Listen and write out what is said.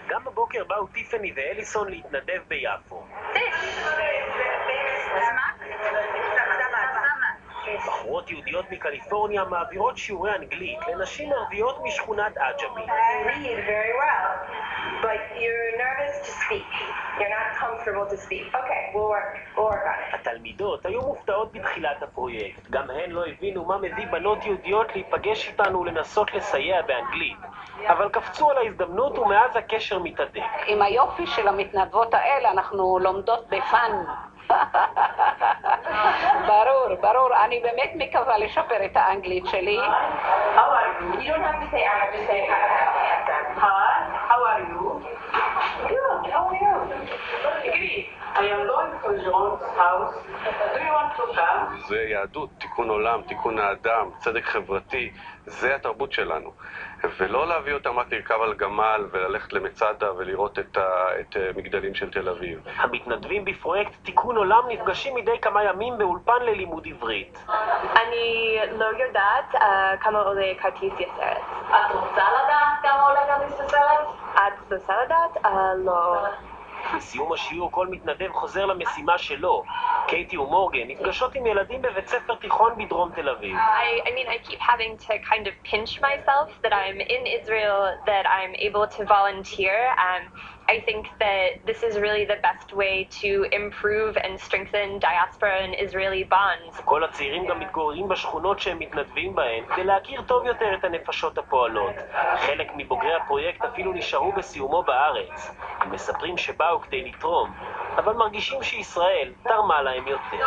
גם בבוקר באו טיפני ואליסון להתנדב ביפו. בחורות יהודיות מקליפורניה מעבירות שיעורי אנגלית לנשים ערביות משכונת עג'מי. התלמידות היו מופתעות בתחילת הפרויקט. גם הן לא הבינו מה מביא בנות יהודיות להיפגש איתנו ולנסות לסייע באנגלית. אבל קפצו על ההזדמנות ומאז הקשר מתהדק. עם היופי של המתנדבות האלה אנחנו לומדות בפן. ברור, אני באמת מקווה לשפר את האנגלית שלי. זה יהדות, תיקון עולם, תיקון האדם, צדק חברתי, זה התרבות שלנו. ולא להביא אותם רק לרכב על גמל וללכת למצדה ולראות את מגדלים של תל אביב. המתנדבים בפרויקט תיקון עולם נפגשים מדי כמה ימים באולפן ללימוד עברית. אני לא יודעת כמה עולה כרטיס יסרת. את רוצה לדעת כמה עולה כרטיס יסרת? את רוצה לדעת? לא. בסיום השיעור כל מתנדב חוזר למשימה שלו. קייטי ומורגן נפגשות עם ילדים בבית ספר תיכון בדרום תל אביב. I keep having to kind of pinch myself that I'm in Israel, that I'm able to volunteer. I think that this is really the best way to improve and strengthen diaspora and Israeli bonds. כל הצעירים גם מתגוררים בשכונות שהם מתנדבים בהן כדי להכיר טוב יותר את הנפשות הפועלות. חלק מבוגרי הפרויקט אפילו נשארו בסיומו בארץ. הם מספרים שבאו כדי לתרום, אבל מרגישים שישראל תרמה להם יותר.